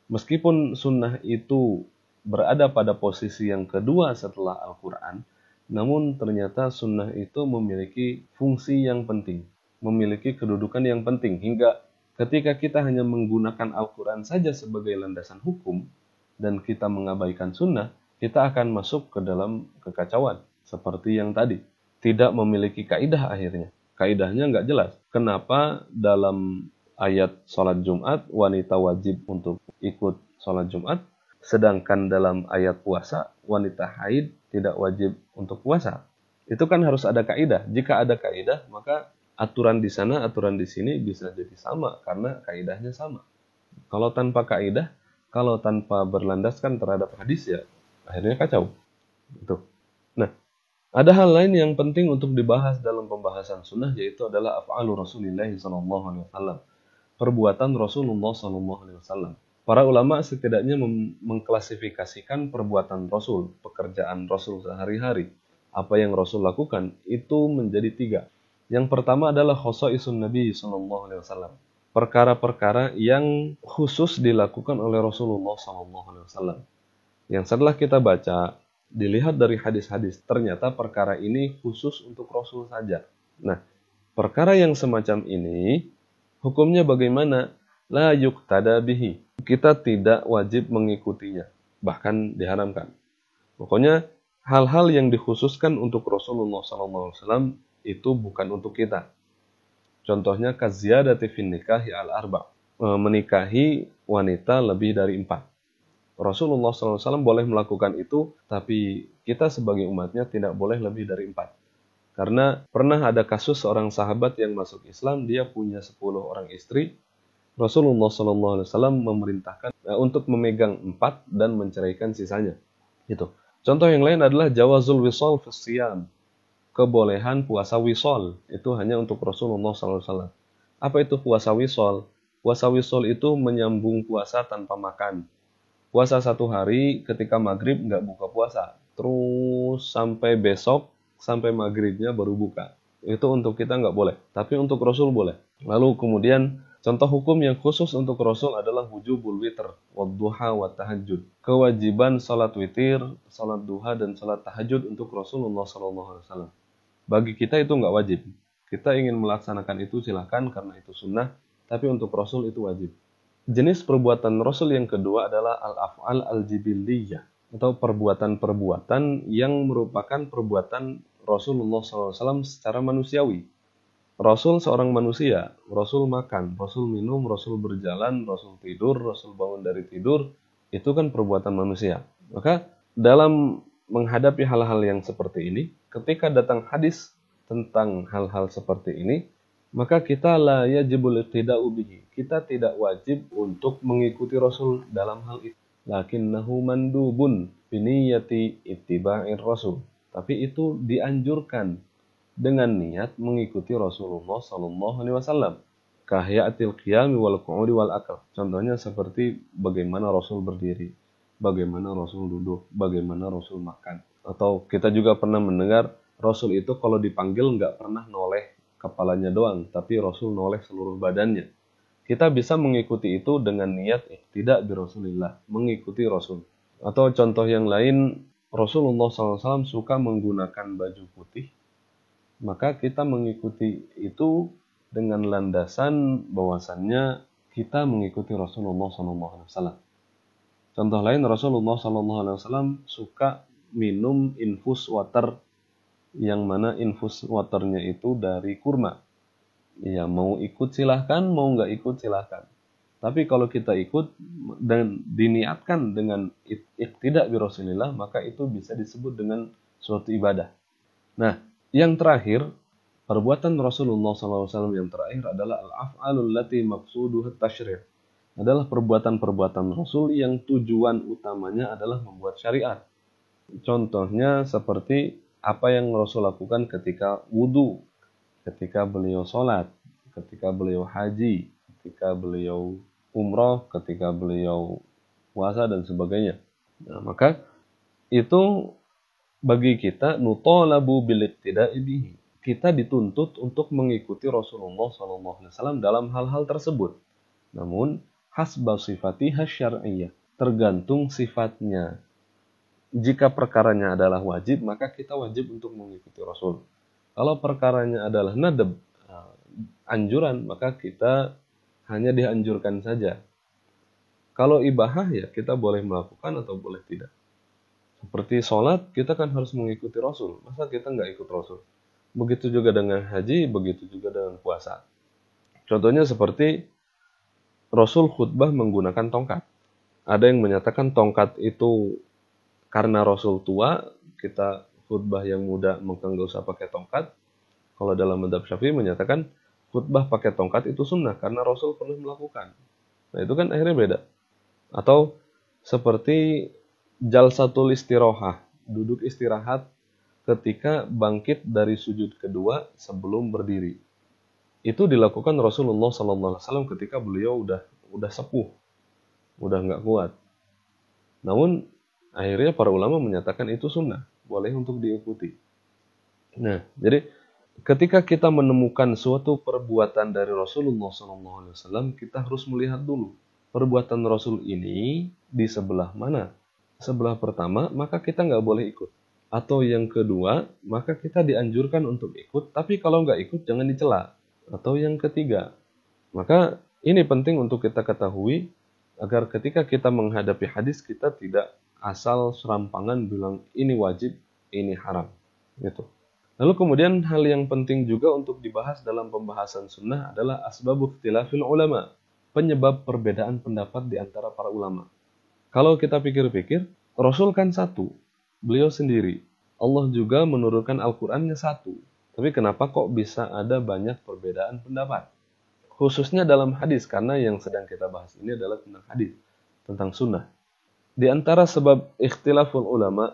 meskipun sunnah itu berada pada posisi yang kedua setelah Al-Quran, Namun ternyata sunnah itu memiliki fungsi yang penting, memiliki kedudukan yang penting, hingga ketika kita hanya menggunakan Al-Quran saja sebagai landasan hukum, dan kita mengabaikan sunnah, kita akan masuk ke dalam kekacauan. Seperti yang tadi, tidak memiliki kaidah akhirnya. Kaidahnya nggak jelas. Kenapa dalam ayat sholat Jumat, wanita wajib untuk ikut sholat Jumat, sedangkan dalam ayat puasa, wanita haid tidak wajib untuk puasa. Itu kan harus ada kaidah. Jika ada kaidah, maka aturan di sana, aturan di sini bisa jadi sama karena kaidahnya sama. Kalau tanpa kaidah, kalau tanpa berlandaskan terhadap hadis, ya akhirnya kacau. Itu. Nah, ada hal lain yang penting untuk dibahas dalam pembahasan sunnah, yaitu adalah af'alu Rasulillah SAW. Perbuatan Rasulullah SAW. Para ulama setidaknya mengklasifikasikan perbuatan Rasul, pekerjaan Rasul sehari-hari, apa yang Rasul lakukan, itu menjadi 3. Yang pertama adalah khosaisun Nabi SAW. Perkara-perkara yang khusus dilakukan oleh Rasulullah SAW. Yang setelah kita baca, dilihat dari hadis-hadis, ternyata perkara ini khusus untuk Rasul saja. Nah, perkara yang semacam ini, hukumnya bagaimana? La yuqtada bihi. Kita tidak wajib mengikutinya, bahkan diharamkan. Pokoknya hal-hal yang dikhususkan untuk Rasulullah SAW itu bukan untuk kita. Contohnya kaziyadati fin nikahi al-arba', menikahi wanita lebih dari 4. Rasulullah SAW boleh melakukan itu, tapi kita sebagai umatnya tidak boleh lebih dari 4. Karena pernah ada kasus seorang sahabat yang masuk Islam, dia punya 10 orang istri. Rasulullah SAW memerintahkan untuk memegang 4 dan menceraikan sisanya. Itu. Contoh yang lain adalah jawazul wisol fi siyam. Kebolehan puasa wisol. Itu hanya untuk Rasulullah SAW. Apa itu puasa wisol? Puasa wisol itu menyambung puasa tanpa makan. Puasa 1 hari, ketika maghrib nggak buka puasa. Terus sampai besok, sampai maghribnya baru buka. Itu untuk kita nggak boleh. Tapi untuk Rasul boleh. Lalu kemudian contoh hukum yang khusus untuk Rasul adalah wujubul witr, wadduha, wa tahajud. Kewajiban salat witir, salat duha, dan salat tahajud untuk Rasulullah SAW. Bagi kita itu nggak wajib. Kita ingin melaksanakan itu silahkan karena itu sunnah, tapi untuk Rasul itu wajib. Jenis perbuatan Rasul yang kedua adalah al-af'al al-jibilliyah, atau perbuatan-perbuatan yang merupakan perbuatan Rasulullah SAW secara manusiawi. Rasul seorang manusia, Rasul makan, Rasul minum, Rasul berjalan, Rasul tidur, Rasul bangun dari tidur, itu kan perbuatan manusia. Maka dalam menghadapi hal-hal yang seperti ini, ketika datang hadis tentang hal-hal seperti ini, maka kita la yajibul iqtida'u bihi. Kita tidak wajib untuk mengikuti Rasul dalam hal itu. Lakinnahu mandubun biniyati ittiba'ir Rasul. Tapi itu dianjurkan dengan niat mengikuti Rasulullah SAW. Kahyatil qiyami wal qu'udi wal akal. Contohnya seperti bagaimana Rasul berdiri, bagaimana Rasul duduk, bagaimana Rasul makan. Atau kita juga pernah mendengar Rasul itu kalau dipanggil nggak pernah noleh kepalanya doang, tapi Rasul noleh seluruh badannya. Kita bisa mengikuti itu dengan niat tidak bi Rasulillah, mengikuti Rasul. Atau contoh yang lain, Rasulullah SAW suka menggunakan baju putih, maka kita mengikuti itu dengan landasan bahwasannya kita mengikuti Rasulullah SAW. Contoh lain, Rasulullah SAW suka minum infus water, yang mana infus waternya itu dari kurma. Ya, mau ikut silahkan, mau nggak ikut silahkan. Tapi kalau kita ikut dan diniatkan dengan iqtida bi Rasulillah, maka itu bisa disebut dengan suatu ibadah. Nah, yang terakhir, perbuatan Rasulullah SAW yang terakhir adalah al-af'alul lati maqsuduhu at-tashri'. Adalah perbuatan-perbuatan Rasul yang tujuan utamanya adalah membuat syariat. Contohnya seperti apa yang Rasul lakukan ketika wudu, ketika beliau sholat, ketika beliau haji, ketika beliau umroh, ketika beliau puasa, dan sebagainya. Nah, maka itu bagi kita nutolabu bil iqtida'i bihi. Kita dituntut untuk mengikuti Rasulullah SAW dalam hal-hal tersebut. Namun hasba sifatiha syar'iyyah, tergantung sifatnya. jika perkaranya adalah wajib, maka kita wajib untuk mengikuti Rasul. Kalau perkaranya adalah nadab, anjuran, maka kita hanya dianjurkan saja. Kalau ibahah ya kita boleh melakukan atau boleh tidak. Seperti sholat, kita kan harus mengikuti Rasul. Masa kita nggak ikut Rasul? Begitu juga dengan haji, begitu juga dengan puasa. Contohnya seperti Rasul khutbah menggunakan tongkat. Ada yang menyatakan tongkat itu karena Rasul tua, kita khutbah yang muda maka nggak usah pakai tongkat. Kalau dalam mazhab Syafi'i menyatakan khutbah pakai tongkat itu sunnah karena Rasul pernah melakukan. Nah itu kan akhirnya beda. Atau seperti jalsatul istirahah, duduk istirahat ketika bangkit dari sujud kedua sebelum berdiri. Itu dilakukan Rasulullah SAW ketika beliau udah sepuh, udah nggak kuat. Namun akhirnya para ulama menyatakan itu sunnah, boleh untuk diikuti. Nah, jadi ketika kita menemukan suatu perbuatan dari Rasulullah SAW, kita harus melihat dulu perbuatan Rasul ini di sebelah mana. Sebelah pertama, maka kita nggak boleh ikut. Atau yang kedua, maka kita dianjurkan untuk ikut, tapi kalau nggak ikut jangan dicela. Atau yang ketiga, maka ini penting untuk kita ketahui agar ketika kita menghadapi hadis kita tidak asal serampangan bilang ini wajib, ini haram. Gitu. Lalu kemudian hal yang penting juga untuk dibahas dalam pembahasan sunnah adalah asbab ikhtilafil ulama, penyebab perbedaan pendapat di antara para ulama. Kalau kita pikir-pikir, Rasul kan satu, beliau sendiri. Allah juga menurunkan Al-Qur'annya satu. Tapi kenapa kok bisa ada banyak perbedaan pendapat? Khususnya dalam hadis, karena yang sedang kita bahas ini adalah tentang hadis, tentang sunnah. Di antara sebab ikhtilaful ulama,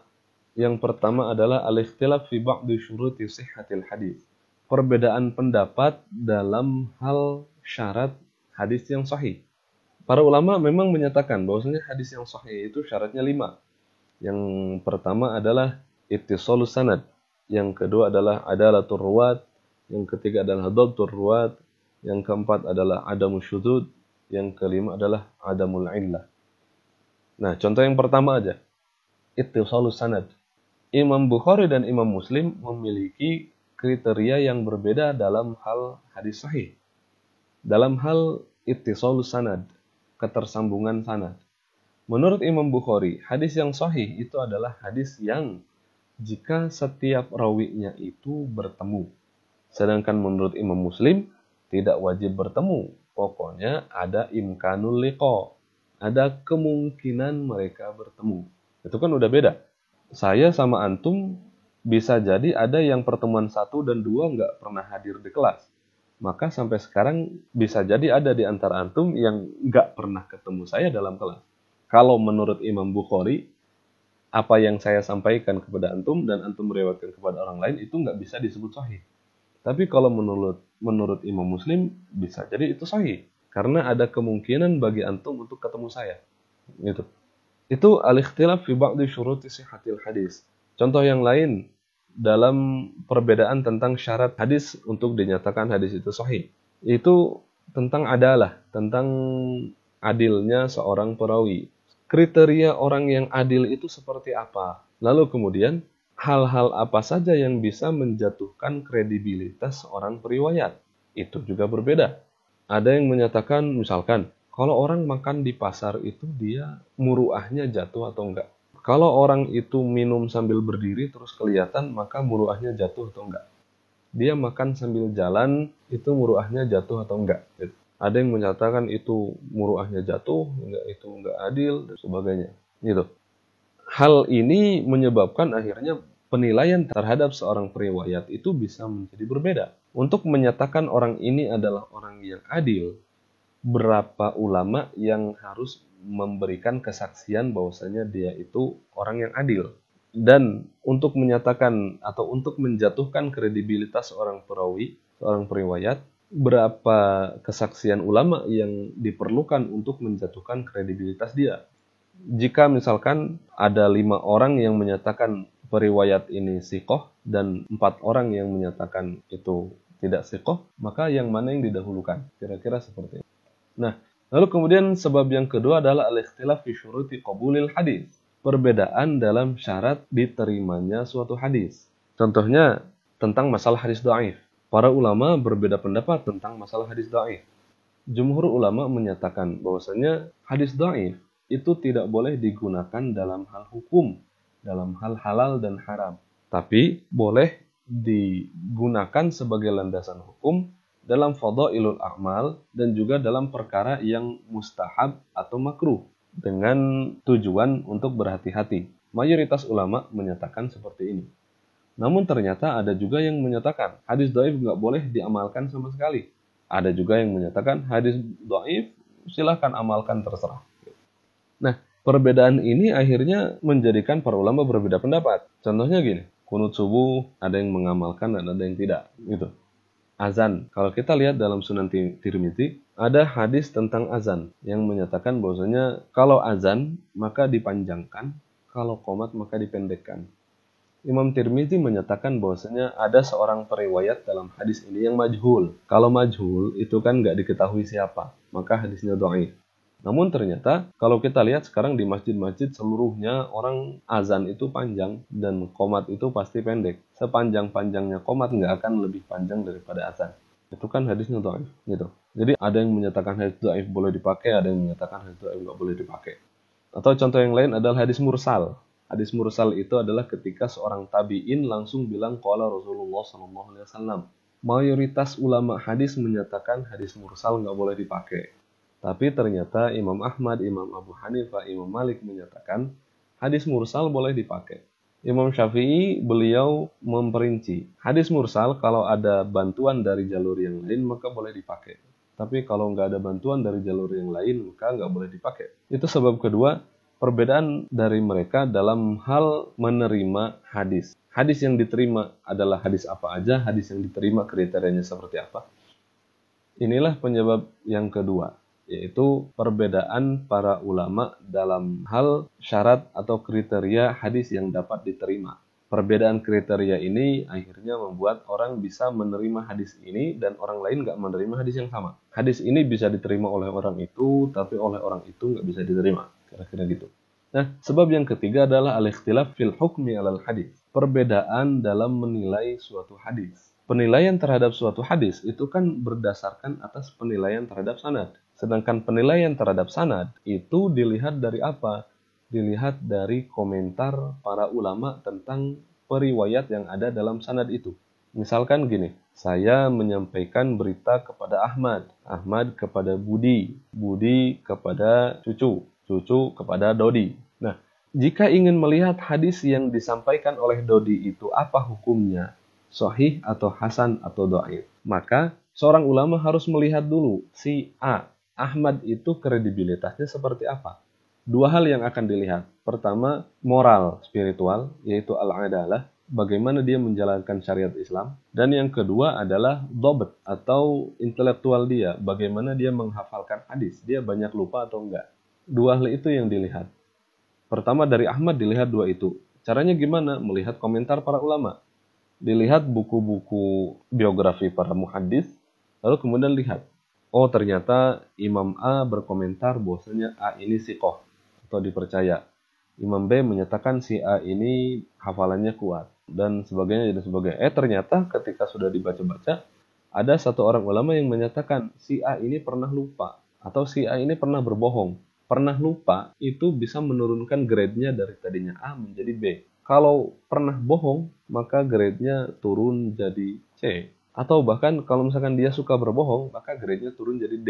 yang pertama adalah al-ikhtilaf fi ba'di syuruti sihhatil hadis. Perbedaan pendapat dalam hal syarat hadis yang sahih. Para ulama memang menyatakan bahwasanya hadis yang sahih itu syaratnya 5. Yang pertama adalah ittisalus sanad. Yang kedua adalah adalatul ruwat, yang ketiga adalah dhabtur ruwat, yang keempat adalah adamus syudzud, yang kelima adalah adamul illah. Nah, contoh yang pertama aja, ittisalus sanad. Imam Bukhari dan Imam Muslim memiliki kriteria yang berbeda dalam hal hadis sahih. Dalam hal ittisalus sanad, ketersambungan sanad. Menurut Imam Bukhari, hadis yang sahih itu adalah hadis yang jika setiap rawinya itu bertemu. Sedangkan menurut Imam Muslim, tidak wajib bertemu. Pokoknya ada imkanul liqa. Ada kemungkinan mereka bertemu. Itu kan udah beda. Saya sama antum bisa jadi ada yang pertemuan 1 dan 2 nggak pernah hadir di kelas. Maka sampai sekarang bisa jadi ada di antara antum yang nggak pernah ketemu saya dalam kelas. Kalau menurut Imam Bukhari, apa yang saya sampaikan kepada antum dan antum meriwayatkan kepada orang lain itu nggak bisa disebut sahih. Tapi kalau menurut Imam Muslim bisa jadi itu sahih karena ada kemungkinan bagi antum untuk ketemu saya. Gitu. Itu al-ikhtilaf fi ba'di syuruti sihhatil hadis. Contoh yang lain dalam perbedaan tentang syarat hadis untuk dinyatakan hadis itu sahih. Itu tentang adalah, tentang adilnya seorang perawi. Kriteria orang yang adil itu seperti apa? Lalu kemudian, hal-hal apa saja yang bisa menjatuhkan kredibilitas seorang periwayat? Itu juga berbeda. Ada yang menyatakan, misalkan, kalau orang makan di pasar itu dia muruahnya jatuh atau enggak? Kalau orang itu minum sambil berdiri terus kelihatan, maka muruahnya jatuh atau enggak? Dia makan sambil jalan, itu muruahnya jatuh atau enggak? Gitu. Ada yang menyatakan itu muruahnya jatuh, itu enggak adil, dan sebagainya. Gitu. Hal ini menyebabkan akhirnya penilaian terhadap seorang periwayat itu bisa menjadi berbeda. Untuk menyatakan orang ini adalah orang yang adil, berapa ulama yang harus memberikan kesaksian bahwasanya dia itu orang yang adil. Dan untuk menyatakan atau untuk menjatuhkan kredibilitas seorang perawi, seorang periwayat, berapa kesaksian ulama yang diperlukan untuk menjatuhkan kredibilitas dia. Jika misalkan ada 5 orang yang menyatakan periwayat ini siqoh dan 4 orang yang menyatakan itu tidak siqoh, maka yang mana yang didahulukan? Kira-kira seperti itu. Nah, lalu kemudian sebab yang kedua adalah al-ikhtilaf fi syuruti qabulil hadis. perbedaan dalam syarat diterimanya suatu hadis. Contohnya tentang masalah hadis dhaif. Para ulama berbeda pendapat tentang masalah hadis dhaif. Jumhur ulama menyatakan bahwasanya hadis dhaif itu tidak boleh digunakan dalam hal hukum, dalam hal halal dan haram. Tapi boleh digunakan sebagai landasan hukum dalam fadhailul a'mal dan juga dalam perkara yang mustahab atau makruh dengan tujuan untuk berhati-hati. Mayoritas ulama menyatakan seperti ini. Namun ternyata ada juga yang menyatakan hadis dhaif nggak boleh diamalkan sama sekali. Ada juga yang menyatakan hadis dhaif silahkan amalkan terserah. Nah, perbedaan ini akhirnya menjadikan para ulama berbeda pendapat. Contohnya gini, kunut subuh ada yang mengamalkan dan ada yang tidak. Gitu. Azan. Kalau kita lihat dalam Sunan Tirmizi, ada hadis tentang azan yang menyatakan bahwasanya kalau azan maka dipanjangkan, kalau qomat maka dipendekkan. Imam Tirmizi menyatakan bahwasanya ada seorang periwayat dalam hadis ini yang majhul. Kalau majhul itu kan nggak diketahui siapa, maka hadisnya dhaif. Namun ternyata kalau kita lihat sekarang di masjid-masjid seluruhnya orang azan itu panjang dan qomat itu pasti pendek. Sepanjang-panjangnya qomat nggak akan lebih panjang daripada azan. Itu kan hadisnya dhaif gitu. Jadi ada yang menyatakan hadis dhaif boleh dipakai, ada yang menyatakan hadis dhaif nggak boleh dipakai. Atau contoh yang lain adalah hadis mursal. Hadis mursal itu adalah ketika seorang tabi'in langsung bilang qala Rasulullah SAW. Mayoritas ulama hadis menyatakan hadis mursal nggak boleh dipakai. Tapi ternyata Imam Ahmad, Imam Abu Hanifah, Imam Malik menyatakan hadis mursal boleh dipakai. Imam Syafi'i beliau memperinci. Hadis mursal kalau ada bantuan dari jalur yang lain maka boleh dipakai. Tapi kalau nggak ada bantuan dari jalur yang lain maka nggak boleh dipakai. Itu sebab kedua, perbedaan dari mereka dalam hal menerima hadis. Hadis yang diterima adalah hadis apa aja, hadis yang diterima kriterianya seperti apa. Inilah penyebab yang kedua, yaitu perbedaan para ulama dalam hal syarat atau kriteria hadis yang dapat diterima. Perbedaan kriteria ini akhirnya membuat orang bisa menerima hadis ini dan orang lain nggak menerima hadis yang sama. Hadis ini bisa diterima oleh orang itu, tapi oleh orang itu nggak bisa diterima. Kira-kira gitu. Nah, sebab yang ketiga adalah al-ikhtilaf fil hukmi alal hadis. Perbedaan dalam menilai suatu hadis. Penilaian terhadap suatu hadis itu kan berdasarkan atas penilaian terhadap sanad. Sedangkan penilaian terhadap sanad itu dilihat dari apa? Dilihat dari komentar para ulama tentang periwayat yang ada dalam sanad itu. Misalkan gini, saya menyampaikan berita kepada Ahmad, Ahmad kepada Budi, Budi kepada Cucu, Cucu kepada Dodi. Nah, jika ingin melihat hadis yang disampaikan oleh Dodi itu apa hukumnya, sahih atau hasan atau dhaif, maka seorang ulama harus melihat dulu si A, Ahmad itu kredibilitasnya seperti apa. Dua hal yang akan dilihat. Pertama, moral spiritual, yaitu al-adalah, bagaimana dia menjalankan syariat Islam. Dan yang kedua adalah dhabt atau intelektual dia, bagaimana dia menghafalkan hadis. Dia banyak lupa atau enggak. Dua hal itu yang dilihat. Pertama dari Ahmad dilihat dua itu. Caranya gimana? Melihat komentar para ulama. Dilihat buku-buku biografi para muhaddis, lalu kemudian lihat. Oh ternyata Imam A berkomentar bahwasanya A ini siqoh atau dipercaya. Imam B menyatakan si A ini hafalannya kuat dan sebagainya dan sebagainya. Ternyata ketika sudah dibaca-baca ada satu orang ulama yang menyatakan si A ini pernah lupa atau si A ini pernah berbohong. Pernah lupa itu bisa menurunkan grade-nya dari tadinya A menjadi B. Kalau pernah bohong maka grade-nya turun jadi C. Atau bahkan kalau misalkan dia suka berbohong, maka grade-nya turun jadi D.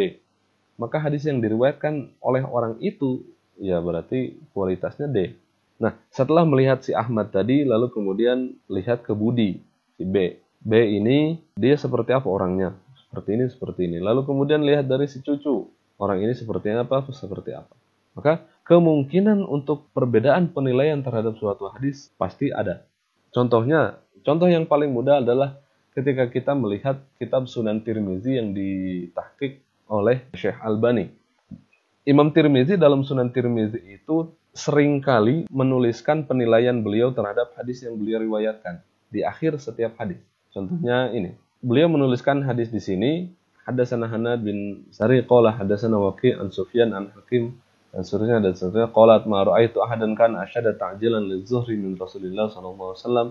Maka hadis yang diriwayatkan oleh orang itu, ya berarti kualitasnya D. Nah, setelah melihat si Ahmad tadi, lalu kemudian lihat ke Budi, si B. B ini, dia seperti apa orangnya? Seperti ini. Lalu kemudian lihat dari si Cucu, orang ini seperti apa? Maka kemungkinan untuk perbedaan penilaian terhadap suatu hadis pasti ada. Contoh yang paling mudah adalah ketika kita melihat kitab Sunan Tirmizi yang ditahqiq oleh Syekh Albani. Imam Tirmizi dalam Sunan Tirmizi itu seringkali menuliskan penilaian beliau terhadap hadis yang beliau riwayatkan di akhir setiap hadis. Contohnya ini. Beliau menuliskan hadis di sini, Hadatsana Hanad bin Sari qala hadatsana Waqi' an Sufyan an Hakim dan seterusnya. Qalat ma ra'aitu ahadan kana asyadda ta'jilan lizuhri min Rasulillah sallallahu alaihi wasallam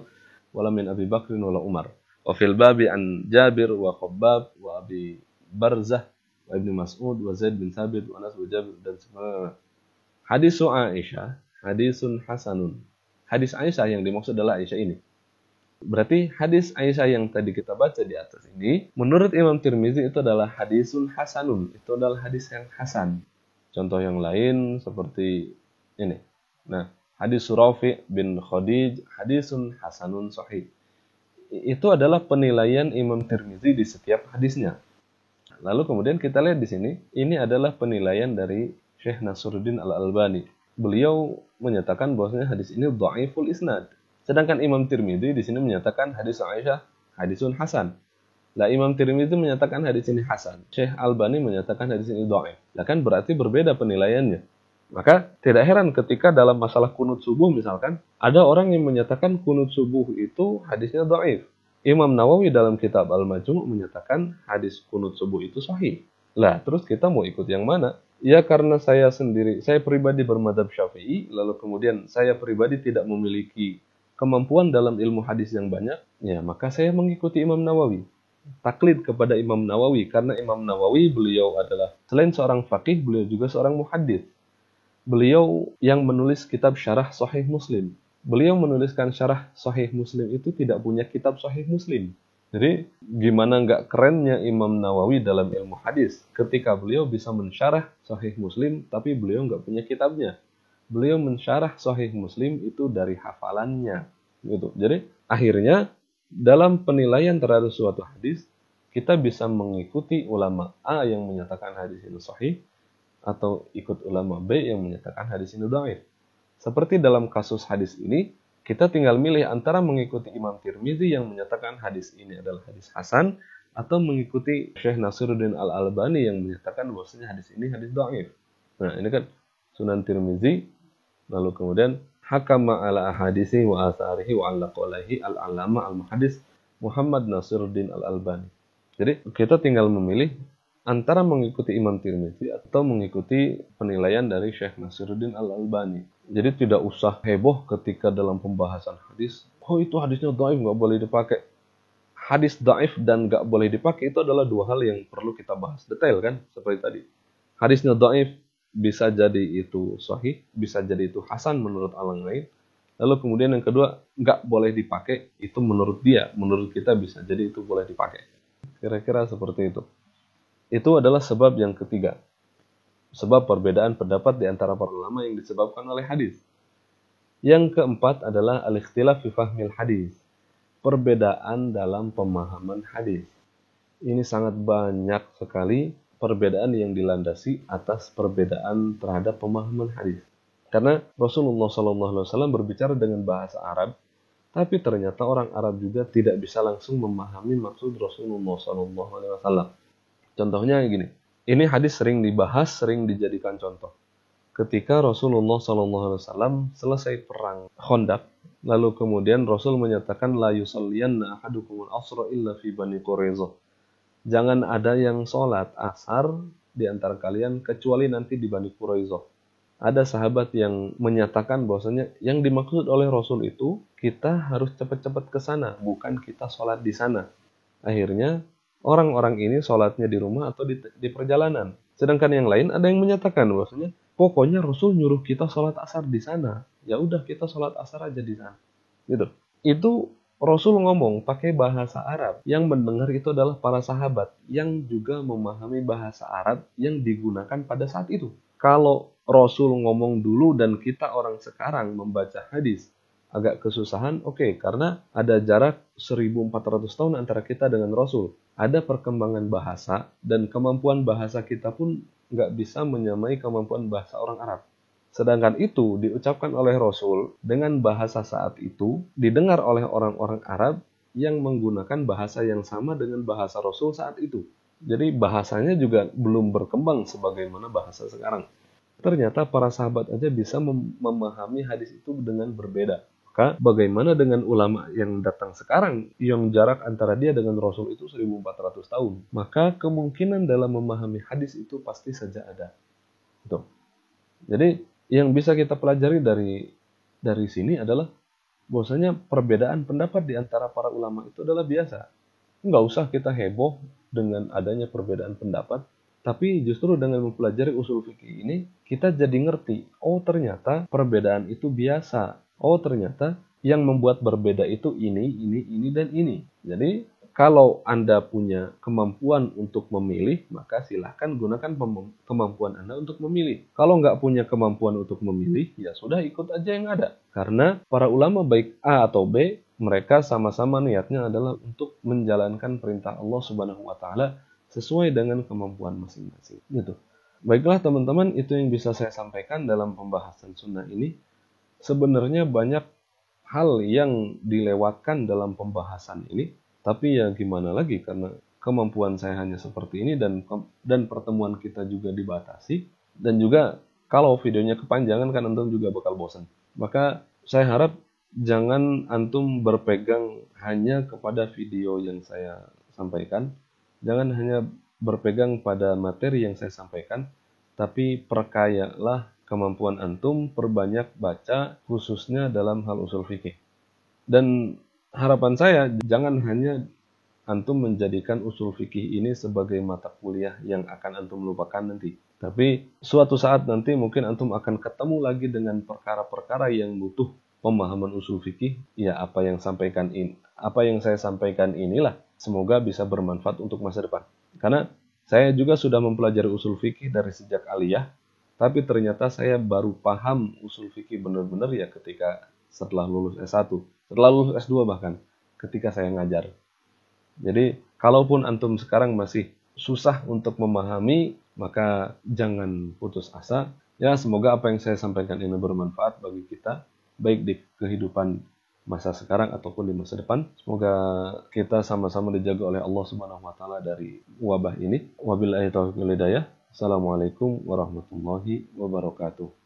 wala min Abi Bakrin wala Umar. Wa fil babi an Jabir wa Khabbab wa Abi Barzah wa Ibnu Mas'ud wa Zaid bin Thabit wa Anas wa Jabir dan sebagainya. Hadis Aisyah, hadisun hasanun. Hadis Aisyah yang dimaksud adalah Aisyah ini. Berarti hadis Aisyah yang tadi kita baca di atas ini, menurut Imam Tirmizi itu adalah hadisun hasanun. Itu adalah hadis yang hasan. Contoh yang lain seperti ini. Nah, hadis Rafi' bin Khadij, hadisun hasanun sahih. Itu adalah penilaian Imam Tirmizi di setiap hadisnya. Lalu kemudian kita lihat di sini, ini adalah penilaian dari Syekh Nasruddin Al-Albani. Beliau menyatakan bahwasanya hadis ini dhaiful isnad. Sedangkan Imam Tirmizi di sini menyatakan hadis Aisyah hadisun hasan. Lah Imam Tirmizi menyatakan hadis ini hasan. Syekh Albani menyatakan hadis ini dhaif. Lah kan berarti berbeda penilaiannya. Maka tidak heran ketika dalam masalah kunut subuh misalkan, ada orang yang menyatakan kunut subuh itu hadisnya dhaif. Imam Nawawi dalam kitab Al-Majmu' menyatakan hadis kunut subuh itu sahih. Lah, terus kita mau ikut yang mana? Ya karena saya pribadi bermadzhab Syafi'i, lalu kemudian saya pribadi tidak memiliki kemampuan dalam ilmu hadis yang banyak, ya maka saya mengikuti Imam Nawawi. Taklid kepada Imam Nawawi, karena Imam Nawawi beliau adalah selain seorang faqih, beliau juga seorang muhaddits. Beliau yang menulis kitab Syarah Sahih Muslim. Beliau menuliskan Syarah Sahih Muslim itu tidak punya kitab Sahih Muslim. Jadi gimana nggak kerennya Imam Nawawi dalam ilmu hadis ketika beliau bisa mensyarah Sahih Muslim tapi beliau nggak punya kitabnya. Beliau mensyarah Sahih Muslim itu dari hafalannya, gitu. Jadi akhirnya dalam penilaian terhadap suatu hadis kita bisa mengikuti ulama A yang menyatakan hadis ini sahih atau ikut ulama B yang menyatakan hadis ini dhaif. Seperti dalam kasus hadis ini, kita tinggal milih antara mengikuti Imam Tirmizi yang menyatakan hadis ini adalah hadis hasan atau mengikuti Syekh Nasruddin Al-Albani yang menyatakan bahwasanya hadis ini hadis dhaif. Nah, ini kan Sunan Tirmizi. Lalu kemudian hakama ala ahadisi wa atharihi wa allaqalaihi al-alama al-muhaddis Muhammad Nasruddin Al-Albani. Jadi kita tinggal memilih antara mengikuti Imam Tirmizi atau mengikuti penilaian dari Syekh Nasruddin Al-Albani. Jadi tidak usah heboh ketika dalam pembahasan hadis, oh itu hadisnya dhaif nggak boleh dipakai. Hadis dhaif dan nggak boleh dipakai itu adalah dua hal yang perlu kita bahas detail kan, seperti tadi. Hadisnya dhaif bisa jadi itu sahih, bisa jadi itu hasan menurut orang lain. Lalu kemudian yang kedua, nggak boleh dipakai, itu menurut dia, menurut kita bisa jadi itu boleh dipakai. Kira-kira seperti itu. Itu adalah sebab yang ketiga. Sebab perbedaan pendapat di antara para ulama yang disebabkan oleh hadis. Yang keempat adalah al-ikhtilaf fi fahmil hadis. Perbedaan dalam pemahaman hadis. Ini sangat banyak sekali perbedaan yang dilandasi atas perbedaan terhadap pemahaman hadis. Karena Rasulullah SAW berbicara dengan bahasa Arab, tapi ternyata orang Arab juga tidak bisa langsung memahami maksud Rasulullah SAW. Contohnya gini. Ini hadis sering dibahas, sering dijadikan contoh. Ketika Rasulullah SAW selesai perang Khandaq, lalu kemudian Rasul menyatakan la yusalliyanna ahadukumul asra illa fi Bani Quraizzah. Jangan ada yang sholat asar di antara kalian kecuali nanti di Bani Quraizzah. Ada sahabat yang menyatakan bahwasanya yang dimaksud oleh Rasul itu kita harus cepat-cepat ke sana, bukan kita sholat di sana. Akhirnya orang-orang ini sholatnya di rumah atau di perjalanan. Sedangkan yang lain ada yang menyatakan bahwasanya pokoknya Rasul nyuruh kita sholat asar di sana. Ya udah kita sholat asar aja di sana. Gitu. Itu Rasul ngomong pakai bahasa Arab. Yang mendengar itu adalah para sahabat yang juga memahami bahasa Arab yang digunakan pada saat itu. Kalau Rasul ngomong dulu dan kita orang sekarang membaca hadis agak kesusahan, oke, karena ada jarak 1400 tahun antara kita dengan Rasul. Ada perkembangan bahasa, dan kemampuan bahasa kita pun nggak bisa menyamai kemampuan bahasa orang Arab. Sedangkan itu diucapkan oleh Rasul dengan bahasa saat itu, didengar oleh orang-orang Arab yang menggunakan bahasa yang sama dengan bahasa Rasul saat itu. Jadi bahasanya juga belum berkembang sebagaimana bahasa sekarang. Ternyata para sahabat aja bisa memahami hadis itu dengan berbeda. Maka bagaimana dengan ulama yang datang sekarang yang jarak antara dia dengan Rasul itu 1400 tahun? Maka kemungkinan dalam memahami hadis itu pasti saja ada. Tuh. Jadi yang bisa kita pelajari dari sini adalah bahwasanya perbedaan pendapat di antara para ulama itu adalah biasa. Nggak usah kita heboh dengan adanya perbedaan pendapat, tapi justru dengan mempelajari usul fikih ini, kita jadi ngerti, oh ternyata perbedaan itu biasa. Oh ternyata yang membuat berbeda itu ini, dan ini. Jadi kalau Anda punya kemampuan untuk memilih, maka silahkan gunakan kemampuan Anda untuk memilih. Kalau nggak punya kemampuan untuk memilih, ya sudah ikut aja yang ada. Karena para ulama baik A atau B, mereka sama-sama niatnya adalah untuk menjalankan perintah Allah Subhanahu wa taala sesuai dengan kemampuan masing-masing. Gitu. Baiklah teman-teman, itu yang bisa saya sampaikan dalam pembahasan sunnah ini. Sebenarnya banyak hal yang dilewatkan dalam pembahasan ini, tapi ya gimana lagi karena kemampuan saya hanya seperti ini dan pertemuan kita juga dibatasi, dan juga kalau videonya kepanjangan kan antum juga bakal bosan. Maka saya harap jangan antum berpegang hanya kepada video yang saya sampaikan, jangan hanya berpegang pada materi yang saya sampaikan, tapi perkayalah kemampuan antum, perbanyak baca khususnya dalam hal usul fikih. Dan harapan saya jangan hanya antum menjadikan usul fikih ini sebagai mata kuliah yang akan antum lupakan nanti. Tapi suatu saat nanti mungkin antum akan ketemu lagi dengan perkara-perkara yang butuh pemahaman usul fikih. Ya apa yang saya sampaikan inilah semoga bisa bermanfaat untuk masa depan. Karena saya juga sudah mempelajari usul fikih dari sejak aliyah, tapi ternyata saya baru paham usul fikih benar-benar ya ketika setelah lulus S1, setelah lulus S2 bahkan, ketika saya ngajar. Jadi, kalaupun antum sekarang masih susah untuk memahami, maka jangan putus asa. Ya, semoga apa yang saya sampaikan ini bermanfaat bagi kita, baik di kehidupan masa sekarang ataupun di masa depan. Semoga kita sama-sama dijaga oleh Allah Subhanahu wa taala dari wabah ini. Wabillahi taufiq wal hidayah. Assalamualaikum warahmatullahi wabarakatuh.